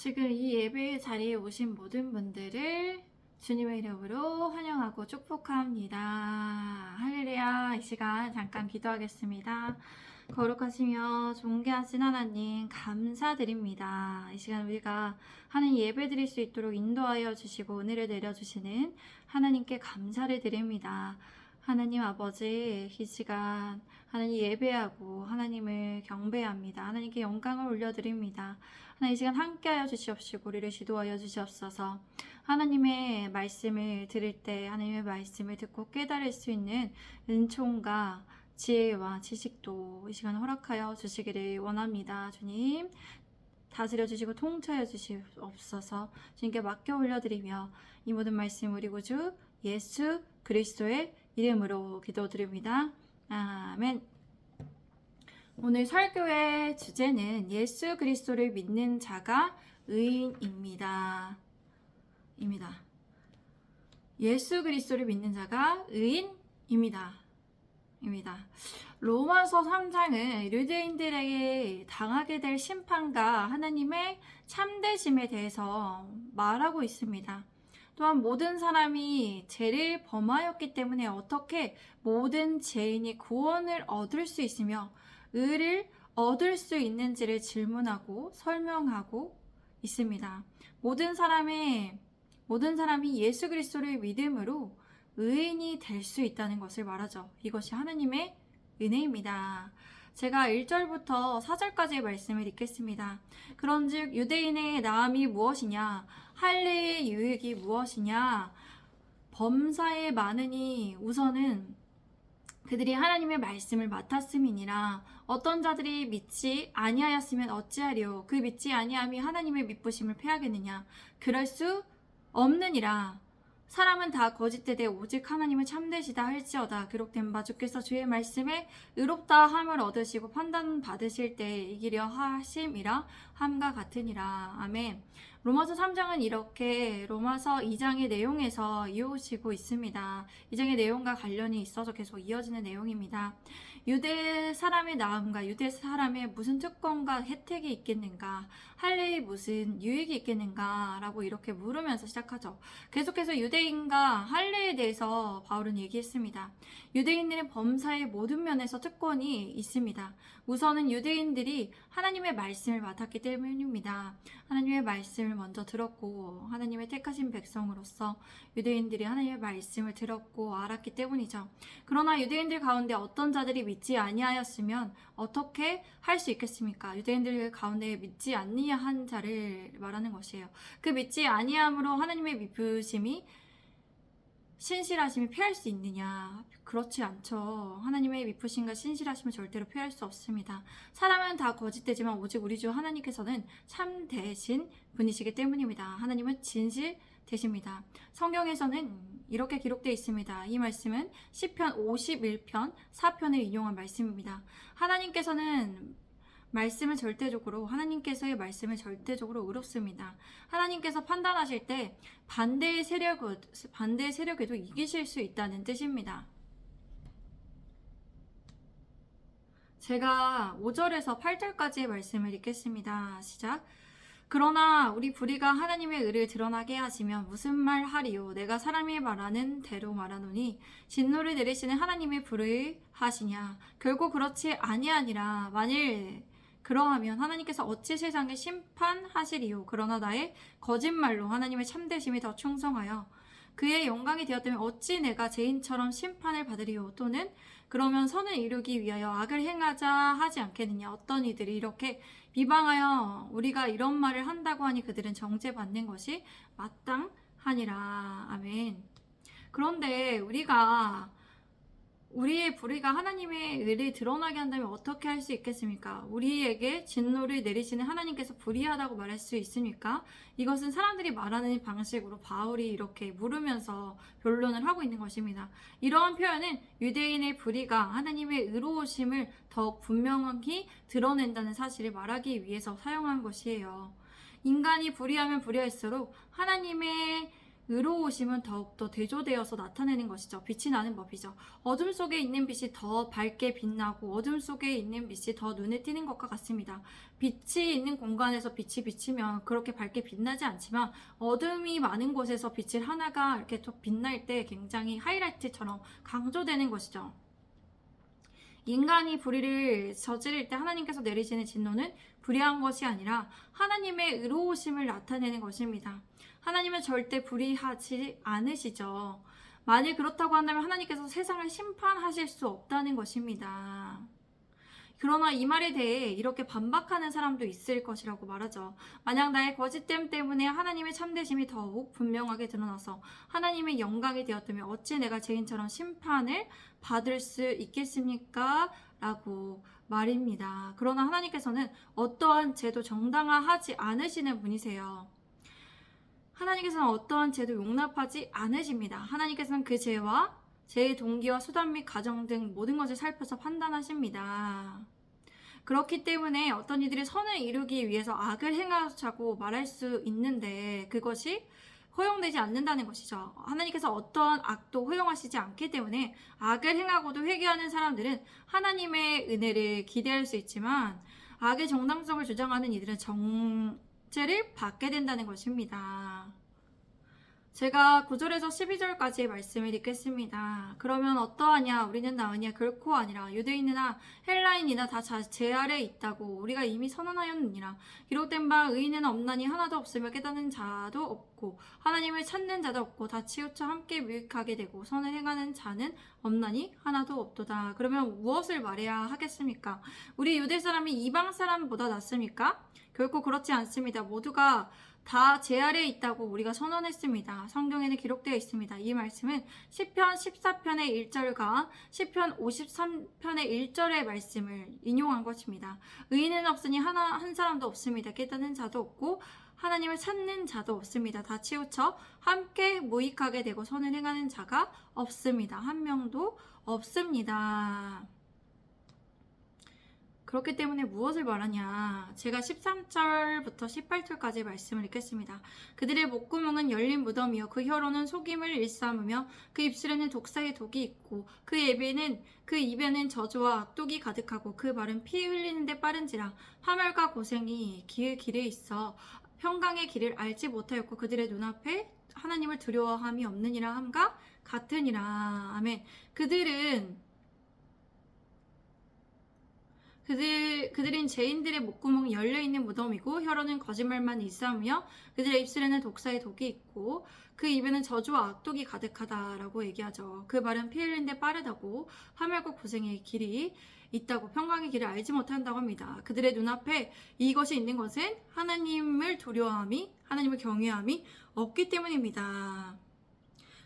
지금 이 예배 자리에 오신 모든 분들을 주님의 이름으로 환영하고 축복합니다. 할렐루야. 이 시간 잠깐 기도하겠습니다. 거룩하시며 존귀하신 하나님 감사드립니다. 이 시간 우리가 하나님 예배 드릴 수 있도록 인도하여 주시고 은혜를 내려주시는 하나님께 감사를 드립니다. 하나님 아버지, 이 시간 하나님 예배하고 하나님을 경배합니다. 하나님께 영광을 올려드립니다. 하나님 이 시간 함께하여 주시옵시고 우리를 지도하여 주시옵소서. 하나님의 말씀을 들을 때 하나님의 말씀을 듣고 깨달을 수 있는 은총과 지혜와 지식도 이 시간 허락하여 주시기를 원합니다. 주님 다스려 주시고 통치하여 주시옵소서. 주님께 맡겨 올려드리며 이 모든 말씀 우리 구주 예수 그리스도의 이름으로 기도드립니다. 아멘. 오늘 설교의 주제는 예수 그리스도를 믿는 자가 의인입니다. 예수 그리스도를 믿는 자가 의인입니다. 로마서 3장은 유대인들에게 당하게 될 심판과 하나님의 참되심에 대해서 말하고 있습니다. 또한 모든 사람이 죄를 범하였기 때문에 어떻게 모든 죄인이 구원을 얻을 수 있으며 의를 얻을 수 있는지를 질문하고 설명하고 있습니다. 모든 사람이 예수 그리스도를 믿음으로 의인이 될 수 있다는 것을 말하죠. 이것이 하나님의 은혜입니다. 제가 1절부터 4절까지의 말씀을 읽겠습니다. 그런즉 유대인의 나음이 무엇이냐? 할례의 유익이 무엇이냐? 범사에 많으니 우선은 그들이 하나님의 말씀을 맡았음이니라. 어떤 자들이 믿지 아니하였으면 어찌하리요? 그 믿지 아니함이 하나님의 미쁘심을 패하겠느냐? 그럴 수 없느니라. 사람은 다 거짓되되 오직 하나님은 참되시다 할지어다. 기록된 바 주께서 주의 말씀에 의롭다 함을 얻으시고 판단 받으실 때에 이기려 하심이라 함과 같으니라. 아멘. 로마서 3장은 이렇게 로마서 2장의 내용에서 이어지고 있습니다. 2장의 내용과 관련이 있어서 계속 이어지는 내용입니다. 유대 사람의 나음과 유대 사람의 무슨 특권과 혜택이 있겠는가? 할례의 무슨 유익이 있겠는가? 라고 이렇게 물으면서 시작하죠. 계속해서 유대인과 할례에 대해서 바울은 얘기했습니다. 유대인들은 범사의 모든 면에서 특권이 있습니다. 우선은 유대인들이 하나님의 말씀을 맡았기 때문입니다. 하나님의 말씀을 먼저 들었고 하나님의 택하신 백성으로서 유대인들이 하나님의 말씀을 들었고 알았기 때문이죠. 그러나 유대인들 가운데 어떤 자들이 믿지 아니하였으면 어떻게 할 수 있겠습니까? 유대인들 가운데 믿지 아니한 자를 말하는 것이에요. 그 믿지 아니함으로 하나님의 미쁘심이 신실하심이 피할 수 있느냐? 그렇지 않죠. 하나님의 미쁘심과 신실하심을 절대로 피할 수 없습니다. 사람은 다 거짓되지만 오직 우리 주 하나님께서는 참되신 분이시기 때문입니다. 하나님은 진실되십니다. 성경에서는 이렇게 기록되어 있습니다. 이 말씀은 시편 51편 4편을 인용한 말씀입니다. 하나님께서의 말씀은 절대적으로 의롭습니다. 하나님께서 판단하실 때 반대의 세력에도 이기실 수 있다는 뜻입니다. 제가 5절에서 8절까지의 말씀을 읽겠습니다. 시작. 그러나 우리 불의가 하나님의 의를 드러나게 하시면 무슨 말 하리요? 내가 사람이 말하는 대로 말하노니 진노를 내리시는 하나님의 불의하시냐? 결국 그렇지 아니하니라. 만일 그러하면 하나님께서 어찌 세상을 심판하시리요? 그러나 나의 거짓말로 하나님의 참되심이 더 충성하여 그의 영광이 되었다면 어찌 내가 죄인처럼 심판을 받으리요? 또는 그러면 선을 이루기 위하여 악을 행하자 하지 않겠느냐? 어떤 이들이 이렇게 비방하여 우리가 이런 말을 한다고 하니 그들은 정죄받는 것이 마땅하니라. 아멘. 그런데 우리의 불의가 하나님의 의를 드러나게 한다면 어떻게 할 수 있겠습니까? 우리에게 진노를 내리시는 하나님께서 불의하다고 말할 수 있습니까? 이것은 사람들이 말하는 방식으로 바울이 이렇게 물으면서 변론을 하고 있는 것입니다. 이러한 표현은 유대인의 불의가 하나님의 의로우심을 더욱 분명히 드러낸다는 사실을 말하기 위해서 사용한 것이에요. 인간이 불의하면 불의할수록 하나님의 의로우심은 더욱더 대조되어서 나타내는 것이죠. 빛이 나는 법이죠. 어둠 속에 있는 빛이 더 밝게 빛나고 어둠 속에 있는 빛이 더 눈에 띄는 것과 같습니다. 빛이 있는 공간에서 빛이 비치면 그렇게 밝게 빛나지 않지만 어둠이 많은 곳에서 빛을 하나가 이렇게 더 빛날 때 굉장히 하이라이트처럼 강조되는 것이죠. 인간이 불의를 저지를 때 하나님께서 내리시는 진노는 불의한 것이 아니라 하나님의 의로우심을 나타내는 것입니다. 하나님은 절대 불의하지 않으시죠. 만일 그렇다고 한다면 하나님께서 세상을 심판하실 수 없다는 것입니다. 그러나 이 말에 대해 이렇게 반박하는 사람도 있을 것이라고 말하죠. 만약 나의 거짓됨 때문에 하나님의 참되심이 더욱 분명하게 드러나서 하나님의 영광이 되었다면 어찌 내가 죄인처럼 심판을 받을 수 있겠습니까? 라고 말입니다. 그러나 하나님께서는 어떠한 죄도 정당화하지 않으시는 분이세요. 하나님께서는 어떠한 죄도 용납하지 않으십니다. 하나님께서는 그 죄와 죄의 동기와 수단 및 가정 등 모든 것을 살펴서 판단하십니다. 그렇기 때문에 어떤 이들이 선을 이루기 위해서 악을 행하자고 말할 수 있는데 그것이 허용되지 않는다는 것이죠. 하나님께서 어떠한 악도 허용하시지 않기 때문에 악을 행하고도 회개하는 사람들은 하나님의 은혜를 기대할 수 있지만 악의 정당성을 주장하는 이들은 정죄를 받게 된다는 것입니다. 제가 9절에서 12절까지의 말씀을 읽겠습니다. 그러면 어떠하냐? 우리는 나으냐? 결코 아니라. 유대인이나 헬라인이나 다 제 아래에 있다고 우리가 이미 선언하였느니라. 기록된 바 의인은 없나니 하나도 없으며 깨닫는 자도 없고 하나님을 찾는 자도 없고 다 치우쳐 함께 무익하게 되고 선을 행하는 자는 없나니 하나도 없도다. 그러면 무엇을 말해야 하겠습니까? 우리 유대 사람이 이방 사람보다 낫습니까? 결코 그렇지 않습니다. 모두가 다 제 아래에 있다고 우리가 선언했습니다. 성경에는 기록되어 있습니다. 이 말씀은 시편 14편의 1절과 시편 53편의 1절의 말씀을 인용한 것입니다. 의인은 없으니 한 사람도 없습니다. 깨닫는 자도 없고 하나님을 찾는 자도 없습니다. 다 치우쳐 함께 무익하게 되고 선을 행하는 자가 없습니다. 한 명도 없습니다. 그렇기 때문에 무엇을 말하냐? 제가 13절부터 18절까지 말씀을 읽겠습니다. 그들의 목구멍은 열린 무덤이요 그 혀로는 속임을 일삼으며 그 입술에는 독사의 독이 있고 그 입에는 저주와 악독이 가득하고 그 말은 피 흘리는데 빠른지라 파멸과 고생이 길에 있어 평강의 길을 알지 못하였고 그들의 눈앞에 하나님을 두려워함이 없느니라 함과 같으니라. 아멘. 그들은 죄인들의 목구멍이 열려있는 무덤이고 혀로는 거짓말만 일삼으며 그들의 입술에는 독사의 독이 있고 그 입에는 저주와 악독이 가득하다라고 얘기하죠. 그 말은 피 흘리는데 빠르다고 파멸과 고생의 길이 있다고 평강의 길을 알지 못한다고 합니다. 그들의 눈앞에 이것이 있는 것은 하나님을 두려워함이 하나님을 경외함이 없기 때문입니다.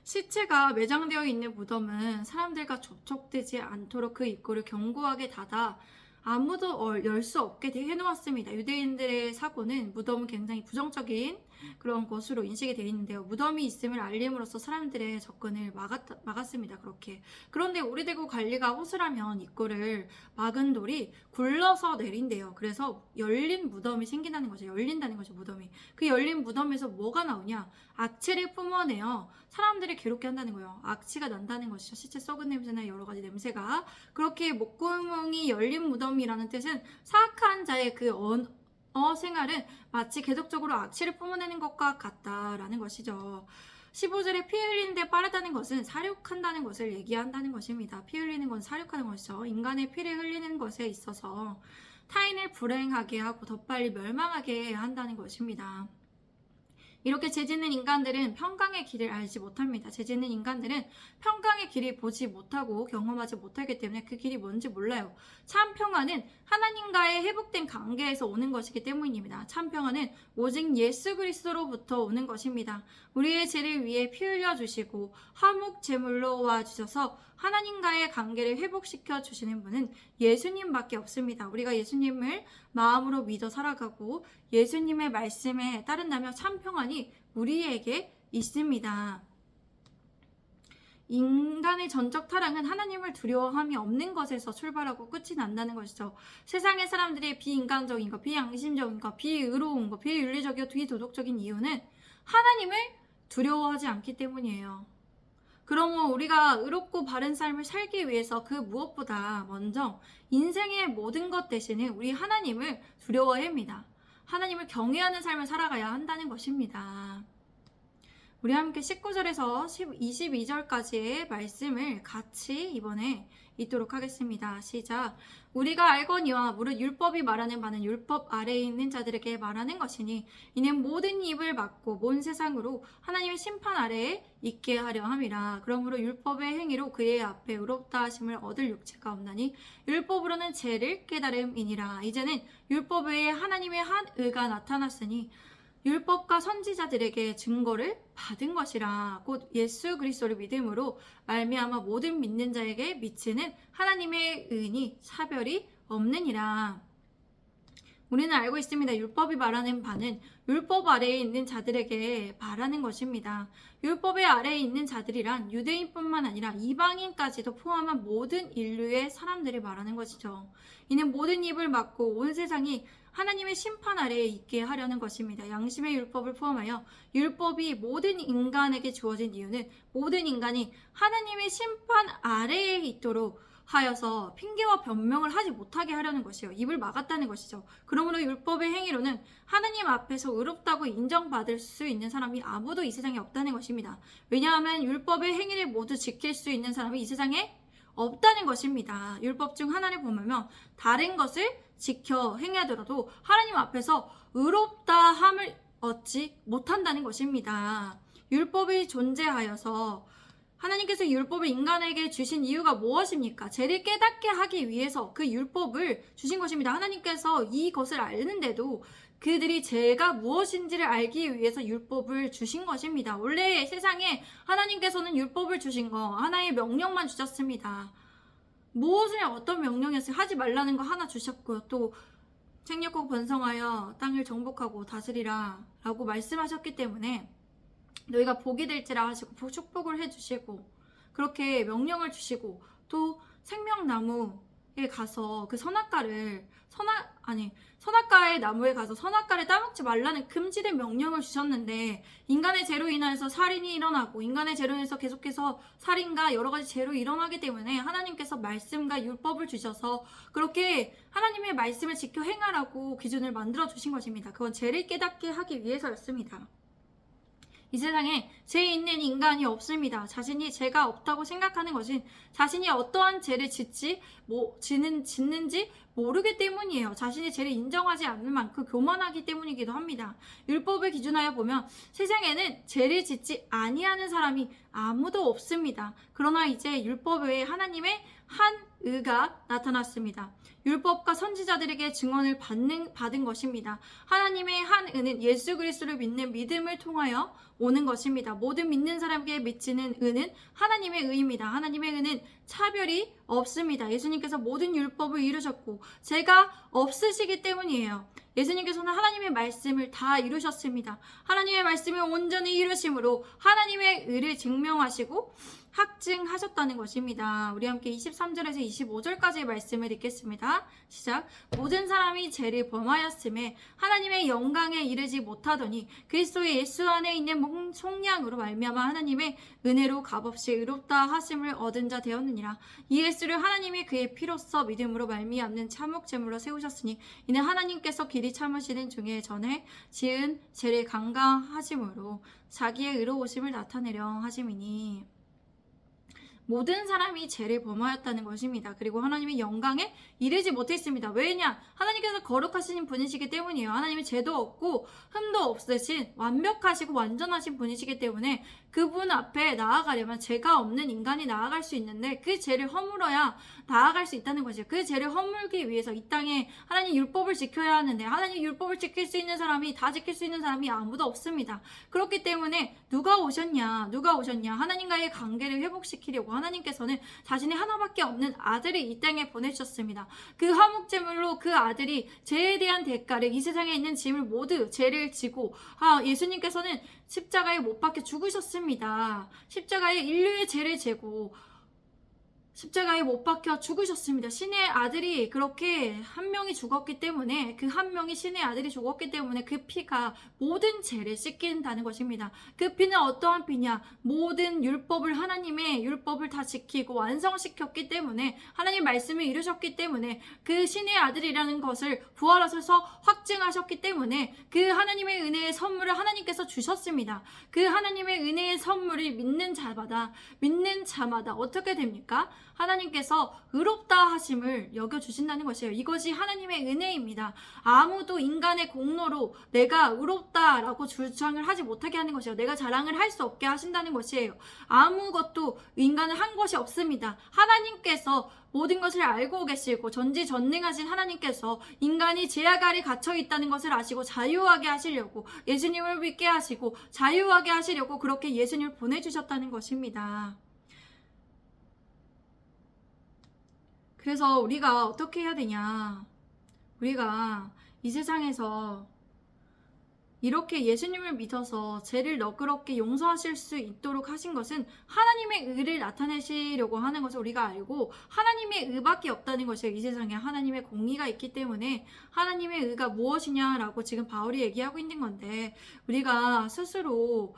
시체가 매장되어 있는 무덤은 사람들과 접촉되지 않도록 그 입구를 견고하게 닫아 아무도 열 수 없게 해놓았습니다. 유대인들의 사고는 무덤은 굉장히 부정적인 그런 것으로 인식이 되어 있는데요. 무덤이 있음을 알림으로써 사람들의 접근을 막았습니다. 그렇게. 그런데 오래되고 관리가 허술하면 입구를 막은 돌이 굴러서 내린대요. 그래서 열린 무덤이 생긴다는 거죠. 열린다는 거죠, 무덤이. 그 열린 무덤에서 뭐가 나오냐? 악취를 뿜어내어 사람들을 괴롭게 한다는 거예요. 악취가 난다는 것이죠. 시체 썩은 냄새나 여러 가지 냄새가. 그렇게 목구멍이 열린 무덤이라는 뜻은 사악한 자의 그 생활은 마치 계속적으로 악취를 뿜어내는 것과 같다라는 것이죠. 15절에 피 흘리는데 빠르다는 것은 사륙한다는 것을 얘기한다는 것입니다. 피 흘리는 건 사륙하는 것이죠. 인간의 피를 흘리는 것에 있어서 타인을 불행하게 하고 더 빨리 멸망하게 한다는 것입니다. 이렇게 죄 짓는 인간들은 평강의 길을 알지 못합니다. 죄 짓는 인간들은 평강의 길을 보지 못하고 경험하지 못하기 때문에 그 길이 뭔지 몰라요. 참 평화는 하나님과의 회복된 관계에서 오는 것이기 때문입니다. 참 평화는 오직 예수 그리스도로부터 오는 것입니다. 우리의 죄를 위해 피 흘려주시고 화목 제물로 와주셔서 하나님과의 관계를 회복시켜 주시는 분은 예수님밖에 없습니다. 우리가 예수님을 마음으로 믿어 살아가고 예수님의 말씀에 따른다면 참 평안이 우리에게 있습니다. 인간의 전적 타락은 하나님을 두려워함이 없는 것에서 출발하고 끝이 난다는 것이죠. 세상의 사람들의 비인간적인 것, 비양심적인 것, 비의로운 것, 비윤리적이고 비도덕적인 이유는 하나님을 두려워하지 않기 때문이에요. 그러므로 우리가 의롭고 바른 삶을 살기 위해서 그 무엇보다 먼저 인생의 모든 것 대신에 우리 하나님을 두려워해야 합니다. 하나님을 경외하는 삶을 살아가야 한다는 것입니다. 우리 함께 19절에서 22절까지의 말씀을 같이 이번에 읽도록 하겠습니다. 시작. 우리가 알거니와 무릇 율법이 말하는 바는 율법 아래에 있는 자들에게 말하는 것이니 이는 모든 입을 막고 온 세상으로 하나님의 심판 아래에 있게 하려 함이라. 그러므로 율법의 행위로 그의 앞에 의롭다 하심을 얻을 육체가 없나니 율법으로는 죄를 깨달음이니라. 이제는 율법 외에 하나님의 한 의가 나타났으니 율법과 선지자들에게 증거를 받은 것이라. 곧 예수 그리스도를 믿음으로 말미암아 모든 믿는 자에게 미치는 하나님의 의니 차별이 없느니라. 우리는 알고 있습니다. 율법이 말하는 바는 율법 아래에 있는 자들에게 말하는 것입니다. 율법의 아래에 있는 자들이란 유대인뿐만 아니라 이방인까지도 포함한 모든 인류의 사람들이 말하는 것이죠. 이는 모든 입을 막고 온 세상이 하나님의 심판 아래에 있게 하려는 것입니다. 양심의 율법을 포함하여 율법이 모든 인간에게 주어진 이유는 모든 인간이 하나님의 심판 아래에 있도록 하여서 핑계와 변명을 하지 못하게 하려는 것이요. 입을 막았다는 것이죠. 그러므로 율법의 행위로는 하나님 앞에서 의롭다고 인정받을 수 있는 사람이 아무도 이 세상에 없다는 것입니다. 왜냐하면 율법의 행위를 모두 지킬 수 있는 사람이 이 세상에 없다는 것입니다. 율법 중 하나를 범하며 다른 것을 지켜 행하더라도 하나님 앞에서 의롭다 함을 얻지 못한다는 것입니다. 율법이 존재하여서 하나님께서 율법을 인간에게 주신 이유가 무엇입니까? 죄를 깨닫게 하기 위해서 그 율법을 주신 것입니다. 하나님께서 이것을 아는데도 그들이 죄가 무엇인지를 알기 위해서 율법을 주신 것입니다. 원래 세상에 하나님께서는 율법을 주신 거 하나의 명령만 주셨습니다. 무엇을 어떤 명령이었어요? 하지 말라는 거 하나 주셨고요. 또 생육하고 번성하여 땅을 정복하고 다스리라 라고 말씀하셨기 때문에 너희가 복이 될지라 하시고 축복을 해주시고 그렇게 명령을 주시고 또 생명나무에 가서 그 선악과의 나무에 가서 선악과를 따먹지 말라는 금지된 명령을 주셨는데 인간의 죄로 인해서 살인이 일어나고 인간의 죄로 인해서 계속해서 살인과 여러 가지 죄로 일어나기 때문에 하나님께서 말씀과 율법을 주셔서 그렇게 하나님의 말씀을 지켜 행하라고 기준을 만들어 주신 것입니다. 그건 죄를 깨닫게 하기 위해서였습니다. 이 세상에 죄 있는 인간이 없습니다. 자신이 죄가 없다고 생각하는 것은 자신이 어떠한 죄를 짓는지 모르기 때문이에요. 자신이 죄를 인정하지 않을 만큼 교만하기 때문이기도 합니다. 율법을 기준하여 보면 세상에는 죄를 짓지 아니하는 사람이 아무도 없습니다. 그러나 이제 율법 외에 하나님의 한 의가 나타났습니다. 율법과 선지자들에게 증언을 받은 것입니다. 하나님의 한 의는 예수 그리스도를 믿는 믿음을 통하여 오는 것입니다. 모든 믿는 사람에게 미치는 의는 하나님의 의입니다. 하나님의 의는 차별이 없습니다. 예수님께서 모든 율법을 이루셨고 죄가 없으시기 때문이에요. 예수님께서는 하나님의 말씀을 다 이루셨습니다. 하나님의 말씀을 온전히 이루심으로 하나님의 의를 증명하시고 확증하셨다는 것입니다. 우리 함께 23절에서 25절까지의 말씀을 읽겠습니다. 시작. 모든 사람이 죄를 범하였음에 하나님의 영광에 이르지 못하더니 그리스도의 예수 안에 있는 속량으로 말미암아 하나님의 은혜로 값없이 의롭다 하심을 얻은 자 되었느니라. 이 예수를 하나님이 그의 피로써 믿음으로 말미암는 참혹제물로 세우셨으니 이는 하나님께서 길이 참으시는 중에 전에 지은 죄를 강강하심으로 자기의 의로우심을 나타내려 하심이니. 모든 사람이 죄를 범하였다는 것입니다. 그리고 하나님의 영광에 이르지 못했습니다. 왜냐? 하나님께서 거룩하신 분이시기 때문이에요. 하나님이 죄도 없고 흠도 없으신 완벽하시고 완전하신 분이시기 때문에 그분 앞에 나아가려면 죄가 없는 인간이 나아갈 수 있는데 그 죄를 허물어야 나아갈 수 있다는 것이죠. 그 죄를 허물기 위해서 이 땅에 하나님 율법을 지켜야 하는데 하나님 율법을 지킬 수 있는 사람이 다 지킬 수 있는 사람이 아무도 없습니다. 그렇기 때문에 누가 오셨냐? 하나님과의 관계를 회복시키려고 하나님께서는 자신의 하나밖에 없는 아들을 이 땅에 보내주셨습니다. 그 화목제물로 그 아들이 죄에 대한 대가를 이 세상에 있는 짐을 모두 죄를 지고 예수님께서는 십자가에 못 박혀 죽으셨습니다. 십자가에 인류의 죄를 지고 십자가에 못 박혀 죽으셨습니다. 신의 아들이 그렇게 한 명이 죽었기 때문에, 그 한 명이 신의 아들이 죽었기 때문에 그 피가 모든 죄를 씻긴다는 것입니다. 그 피는 어떠한 피냐? 모든 율법을, 하나님의 율법을 다 지키고 완성시켰기 때문에, 하나님 말씀을 이루셨기 때문에, 그 신의 아들이라는 것을 부활하셔서 확증하셨기 때문에 그 하나님의 은혜의 선물을 하나님께서 주셨습니다. 그 하나님의 은혜의 선물을 믿는 자마다 어떻게 됩니까? 하나님께서 의롭다 하심을 여겨주신다는 것이에요. 이것이 하나님의 은혜입니다. 아무도 인간의 공로로 내가 의롭다라고 주장을 하지 못하게 하는 것이에요. 내가 자랑을 할 수 없게 하신다는 것이에요. 아무것도 인간은 한 것이 없습니다. 하나님께서 모든 것을 알고 계시고 전지전능하신 하나님께서 인간이 죄악 아래 갇혀 있다는 것을 아시고 자유하게 하시려고, 예수님을 믿게 하시고 자유하게 하시려고 그렇게 예수님을 보내주셨다는 것입니다. 그래서 우리가 어떻게 해야 되냐? 우리가 이 세상에서 이렇게 예수님을 믿어서 죄를 너그럽게 용서하실 수 있도록 하신 것은 하나님의 의를 나타내시려고 하는 것을 우리가 알고, 하나님의 의밖에 없다는 것이에요. 이 세상에 하나님의 공의가 있기 때문에 하나님의 의가 무엇이냐라고 지금 바울이 얘기하고 있는 건데, 우리가 스스로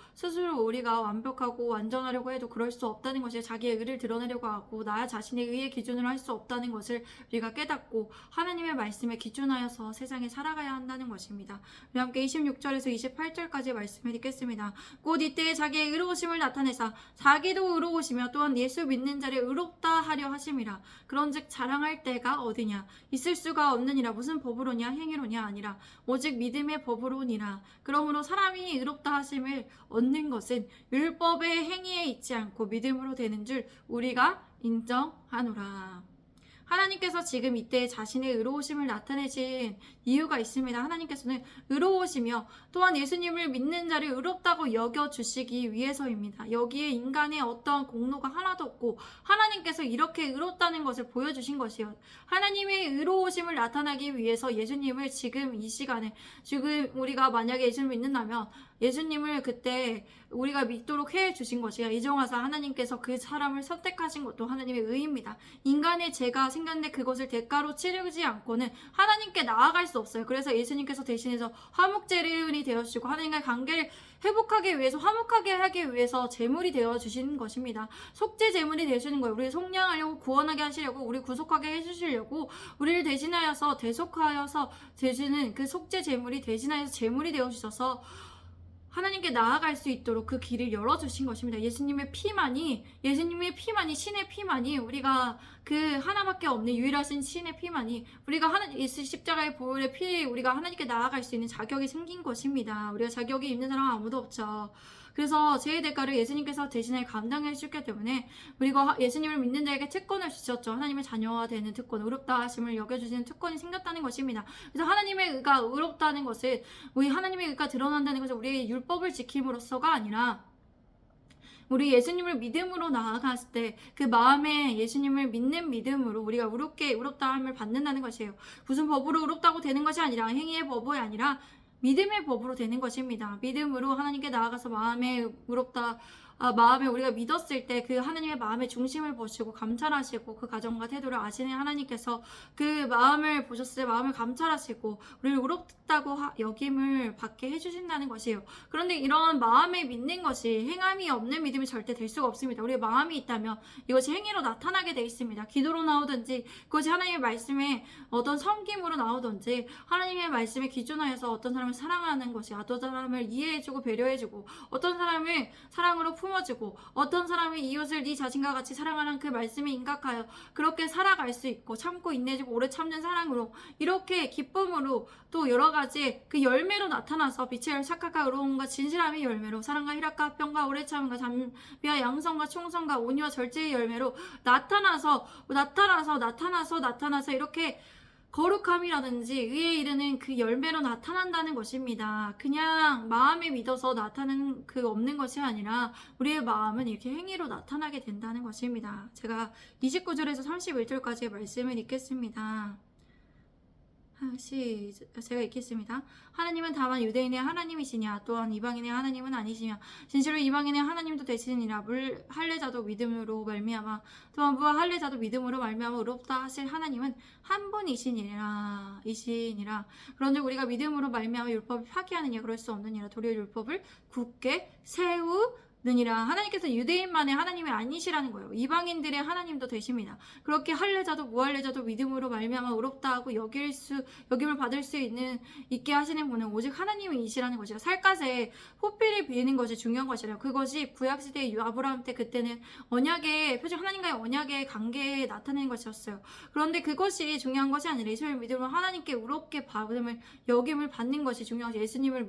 우리가 완벽하고 완전하려고 해도 그럴 수 없다는 것이에요. 자기의 의를 드러내려고 하고 나 자신의 의의 기준으로 할 수 없다는 것을 우리가 깨닫고 하나님의 말씀에 기준하여서 세상에 살아가야 한다는 것입니다. 우리 함께 26절에서 28절까지 말씀을 읽겠습니다. 곧 이때에 자기의 의로우심을 나타내사 자기도 의로우시며 또한 예수 믿는 자를 의롭다 하려 하심이라. 그런즉 자랑할 때가 어디냐? 있을 수가 없느니라. 무슨 법으로냐? 행위로냐? 아니라 오직 믿음의 법으로니라. 그러므로 사람이 의롭다 하심을 얻는 것은 율법의 행위에 있지 않고 믿음으로 되는 줄 우리가 인정하노라. 하나님께서 지금 이때 자신의 의로우심을 나타내신 이유가 있습니다. 하나님께서는 의로우시며 또한 예수님을 믿는 자를 의롭다고 여겨주시기 위해서입니다. 여기에 인간의 어떠한 공로가 하나도 없고 하나님께서 이렇게 의롭다는 것을 보여주신 것이에요. 하나님의 의로우심을 나타나기 위해서 예수님을 지금 이 시간에, 지금 우리가 만약에 예수님을 믿는다면 예수님을 그때 우리가 믿도록 해주신 것이야. 이정하사 하나님께서 그 사람을 선택하신 것도 하나님의 의입니다. 인간의 죄가 생겼는데 그것을 대가로 치르지 않고는 하나님께 나아갈 수 없어요. 그래서 예수님께서 대신해서 화목제물이 되어주시고 하나님과의 관계를 회복하기 위해서, 화목하게 하기 위해서 제물이 되어주시는 것입니다. 속죄 제물이 되시는 거예요. 우리를 속량하려고, 구원하게 하시려고, 우리를 구속하게 해주시려고, 우리를 대신하여서 대속하여서 되시는 그 속죄 제물이 대신하여서 제물이 되어주셔서 하나님께 나아갈 수 있도록 그 길을 열어주신 것입니다. 예수님의 피만이, 신의 피만이, 우리가 그 하나밖에 없는 유일하신 신의 피만이, 우리가 예수 십자가의 보혈의 피, 우리가 하나님께 나아갈 수 있는 자격이 생긴 것입니다. 우리가 자격이 있는 사람은 아무도 없죠. 그래서 죄의 대가를 예수님께서 대신에 감당해 주셨기 때문에 우리가 예수님을 믿는 자에게 특권을 주셨죠. 하나님의 자녀가 되는 특권, 의롭다 하심을 여겨주시는 특권이 생겼다는 것입니다. 그래서 하나님의 의가 의롭다는 것은, 우리 하나님의 의가 드러난다는 것은 우리의 율법을 지킴으로써가 아니라 우리 예수님을 믿음으로 나아갔을 때 그 마음에 예수님을 믿는 믿음으로 우리가 의롭다함을 받는다는 것이에요. 무슨 법으로 의롭다고 되는 것이 아니라, 행위의 법이 아니라 믿음의 법으로 되는 것입니다. 믿음으로 하나님께 나아가서 마음에 우리가 믿었을 때 그 하나님의 마음의 중심을 보시고 감찰하시고 그 가정과 태도를 아시는 하나님께서 그 마음을 보셨을 때 마음을 감찰하시고 우리를 의롭다고 여김을 받게 해주신다는 것이에요. 그런데 이런 마음에 믿는 것이 행함이 없는 믿음이 절대 될 수가 없습니다. 우리의 마음이 있다면 이것이 행위로 나타나게 돼 있습니다. 기도로 나오든지, 그것이 하나님의 말씀에 어떤 섬김으로 나오든지, 하나님의 말씀에 기준하여서 어떤 사람을 사랑하는 것이, 어떤 사람을 이해해주고 배려해주고, 어떤 사람을 사랑으로 품어주고, 어떤 사람이 이웃을 네 자신과 같이 사랑하는 그 말씀에 인각하여 그렇게 살아갈 수 있고, 참고 인내주고 오래 참는 사랑으로, 이렇게 기쁨으로 또 여러 가지 그 열매로 나타나서 빛의 열, 착각과 의로움과 진실함의 열매로, 사랑과 희락과 합병과 오래 참음과 담비와 양성과 충성과 온유와 절제의 열매로 나타나서 이렇게 거룩함이라든지 의에 이르는 그 열매로 나타난다는 것입니다. 그냥 마음에 믿어서 나타나는 그 없는 것이 아니라 우리의 마음은 이렇게 행위로 나타나게 된다는 것입니다. 제가 29절에서 31절까지의 말씀을 읽겠습니다. 제가 읽겠습니다. 하나님은 다만 유대인의 하나님이시냐 또한 이방인의 하나님은 아니시냐 진실로 이방인의 하나님도 되시니라 물 할례자도 믿음으로 말미암아 또한 무와 할례자도 믿음으로 말미암아 의롭다 하실 하나님은 한 분이시니라 이시니라 그런즉 우리가 믿음으로 말미암아 율법을 파기하느냐 그럴 수 없느니라 도리어 율법을 굳게 세우느니라. 하나님께서 유대인만의 하나님이 아니시라는 거예요. 이방인들의 하나님도 되십니다. 그렇게 할례자도 무할례자도 믿음으로 말미암아 의롭다 하고 여김을 받을 수 있게 하시는 분은 오직 하나님이시라는 것이요. 살갗에 호피를 비는 것이 중요한 것이라. 그것이 구약 시대의 아브라함 때 그때는 언약의 표준 하나님과의 언약의 관계에 나타내는 것이었어요. 그런데 그것이 중요한 것이 아니라 예수님을 믿음으로 하나님께 의롭게 여김을 받는 것이 중요하죠. 예수님의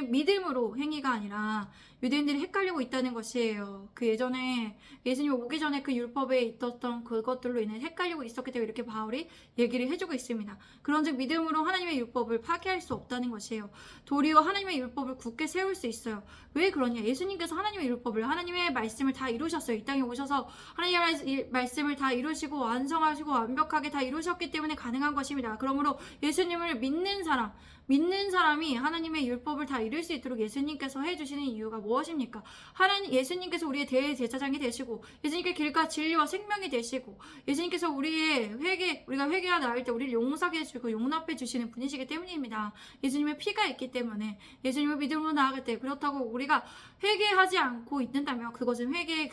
믿음으로 행위가 아니라 유대인들이 헷갈리고 있다는 것이에요. 그 예전에 예수님 오기 전에 그 율법에 있었던 그것들로 인해 헷갈리고 있었기 때문에 이렇게 바울이 얘기를 해주고 있습니다. 그런즉 믿음으로 하나님의 율법을 파기할 수 없다는 것이에요. 도리어 하나님의 율법을 굳게 세울 수 있어요. 왜 그러냐? 예수님께서 하나님의 율법을 하나님의 말씀을 다 이루셨어요. 이 땅에 오셔서 하나님의 말씀을 다 이루시고 완성하시고 완벽하게 다 이루셨기 때문에 가능한 것입니다. 그러므로 예수님을 믿는 사람이 하나님의 율법을 다 이룰 수 있도록 예수님께서 해주시는 이유가 무엇입니까? 예수님께서 우리의 대제사장이 되시고 예수님께 길과 진리와 생명이 되시고 예수님께서 우리가 회개가 나올 때 우리를 용서해 주고 용납해 주시는 분이시기 때문입니다. 예수님의 피가 있기 때문에 예수님을 믿음으로 나아갈 때 그렇다고 우리가 회개하지 않고 있는다면 그것은 회개의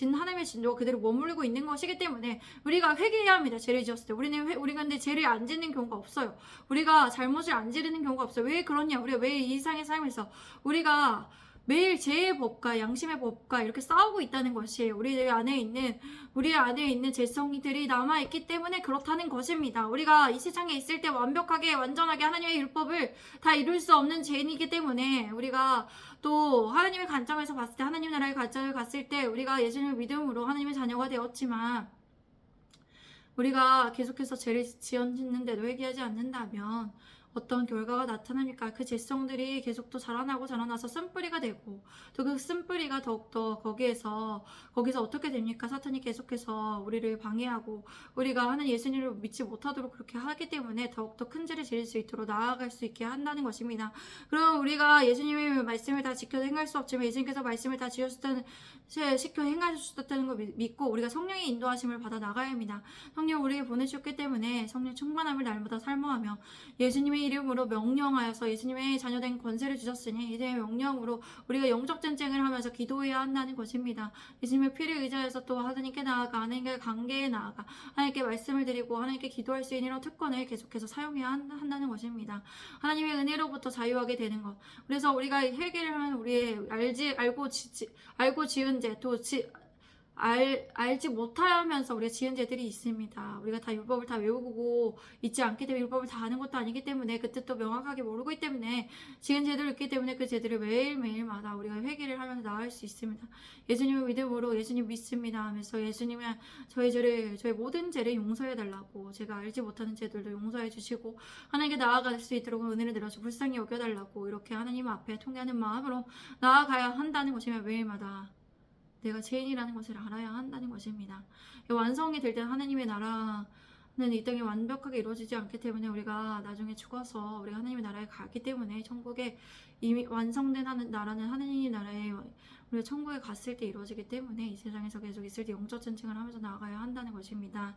하나님의 진도가 그대로 머무르고 있는 것이기 때문에 우리가 회개해야 합니다. 죄를 지었을 때 우리가 근데 죄를 안 짓는 경우가 없어요. 우리가 잘못을 안 지르는 경우가 없어요. 왜 그러냐? 우리가 왜 이 세상의 삶에서 우리가 매일 죄의 법과 양심의 법과 이렇게 싸우고 있다는 것이에요. 우리 안에 있는 죄성들이 남아있기 때문에 그렇다는 것입니다. 우리가 이 세상에 있을 때 완전하게 하나님의 율법을 다 이룰 수 없는 죄인이기 때문에 우리가 또 하나님의 관점에서 봤을 때 하나님 나라의 관점을 갔을 때 우리가 예수님을 믿음으로 하나님의 자녀가 되었지만 우리가 계속해서 죄를 지었는데도 회개하지 않는다면 어떤 결과가 나타납니까? 그 죄성들이 계속 또 자라나서 쓴뿌리가 되고 또 그 쓴뿌리가 더욱더 거기서 어떻게 됩니까? 사탄이 계속해서 우리를 방해하고 우리가 하는 예수님을 믿지 못하도록 그렇게 하기 때문에 더욱더 큰 죄를 지을 수 있도록 나아갈 수 있게 한다는 것입니다. 그럼 우리가 예수님의 말씀을 다 지켜 행할 수 없지만 예수님께서 말씀을 다 지켜 행하셨다는 걸 믿고 우리가 성령의 인도하심을 받아 나가야 합니다. 성령 우리에게 보내주셨기 때문에 성령 충만함을 날마다 삶아가며 예수님의 이름으로 명령하여서 예수님의 자녀된 권세를 주셨으니 예수님의 명령으로 우리가 영적 전쟁을 하면서 기도해야 한다는 것입니다. 예수님의 피를 의지해서 또 하나님께 나아가 하나님께 관계에 나아가 하나님께 말씀을 드리고 하나님께 기도할 수 있는 이런 특권을 계속해서 사용해야 한다는 것입니다. 하나님의 은혜로부터 자유하게 되는 것. 그래서 우리가 회개를 하면 우리의 알고 지은 죄, 알지 못하면서 우리가 지은 죄들이 있습니다. 우리가 다 율법을 다 외우고 있지 않기 때문에 율법을 다 아는 것도 아니기 때문에 그 뜻도 명확하게 모르고 있기 때문에 지은 죄들이 있기 때문에 그 죄들을 매일마다 우리가 회개를 하면서 나을 수 있습니다. 예수님을 믿음으로 예수님 믿습니다 하면서 예수님은 저의 모든 죄를 용서해 달라고 제가 알지 못하는 죄들도 용서해 주시고 하나님께 나아갈 수 있도록 은혜를 내려주고 불쌍히 여겨달라고 이렇게 하나님 앞에 통회하는 마음으로 나아가야 한다는 것이며 매일마다 내가 죄인이라는 것을 알아야 한다는 것입니다. 완성이 될 때는 하나님의 나라는 이 땅에 완벽하게 이루어지지 않기 때문에 우리가 나중에 죽어서 우리가 하나님의 나라에 가기 때문에 천국에 이미 완성된 나라는 하나님의 나라에 우리가 천국에 갔을 때 이루어지기 때문에 이 세상에서 계속 있을 때 영적 전쟁을 하면서 나아가야 한다는 것입니다.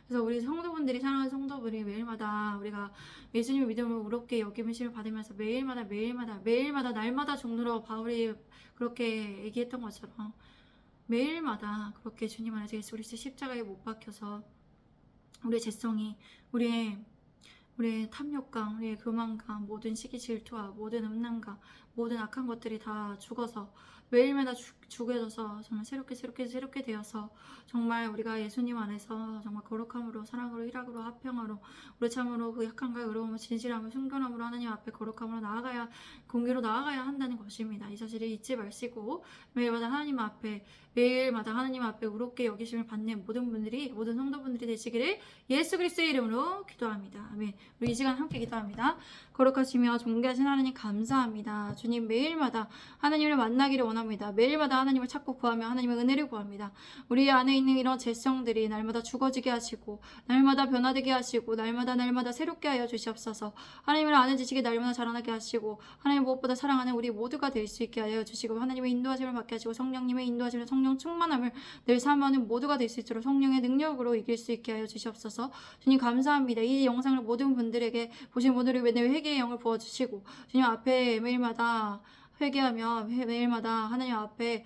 그래서 우리 사랑하는 성도분이 매일마다 우리가 예수님의 믿음으로 의롭게 여김을 받으면서 매일마다 날마다 종로로 바울이 그렇게 얘기했던 것처럼 매일마다 그렇게 주님 안에서 예수 그리스도의 십자가에 못 박혀서 우리의 죄성이 우리의 탐욕감, 우리의 교만감, 모든 시기 질투와 모든 음란감, 모든 악한 것들이 다 죽어서 매일마다 죽여져서 정말 새롭게 되어서 정말 우리가 예수님 안에서 정말 거룩함으로 사랑으로 희락으로 화평으로 우리 참으로 그 약함과 의로움을 진실함을 순결함으로 하나님 앞에 거룩함으로 나아가야 공의로 나아가야 한다는 것입니다. 이 사실을 잊지 마시고 매일마다 하나님 앞에 의롭게 여기심을 받는 모든 성도분들이 되시기를 예수 그리스도의 이름으로 기도합니다. 아멘. 우리 이 시간 함께 기도합니다. 거룩하시며 존귀하신 하나님 감사합니다. 주님 매일마다 하나님을 만나기를 원합니다. 매일마다 날마다 하나님을 찾고 구하며 하나님의 은혜를 구합니다. 우리 안에 있는 이런 죄성들이 날마다 죽어지게 하시고 날마다 변화되게 하시고 날마다 새롭게 하여 주시옵소서. 하나님을 아는 지식이 날마다 자라나게 하시고 하나님 무엇보다 사랑하는 우리 모두가 될 수 있게 하여 주시고 하나님의 인도하심을 받게 하시고 성령님의 인도하심을 성령 충만함을 늘 사모하는 모두가 될 수 있도록 성령의 능력으로 이길 수 있게 하여 주시옵소서. 주님 감사합니다. 이 영상을 모든 분들에게 보신 분들을 매일 회개의 영을 부어주시고 주님 앞에 매일마다 회개하며 매일마다 하나님 앞에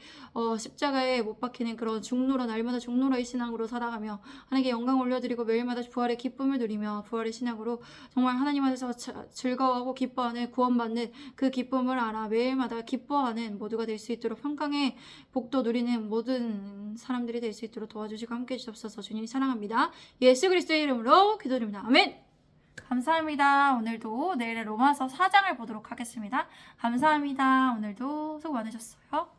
십자가에 못 박히는 그런 중노로 날마다 중노로의 신앙으로 살아가며 하나님께 영광 올려드리고 매일마다 부활의 기쁨을 누리며 부활의 신앙으로 정말 하나님 안에서 즐거워하고 기뻐하는 구원받는 그 기쁨을 알아 매일마다 기뻐하는 모두가 될 수 있도록 평강의 복도 누리는 모든 사람들이 될 수 있도록 도와주시고 함께해 주옵소서. 주님 사랑합니다. 예수 그리스도의 이름으로 기도드립니다. 아멘. 감사합니다. 오늘도 내일의 로마서 4장을 보도록 하겠습니다. 감사합니다. 오늘도 수고 많으셨어요.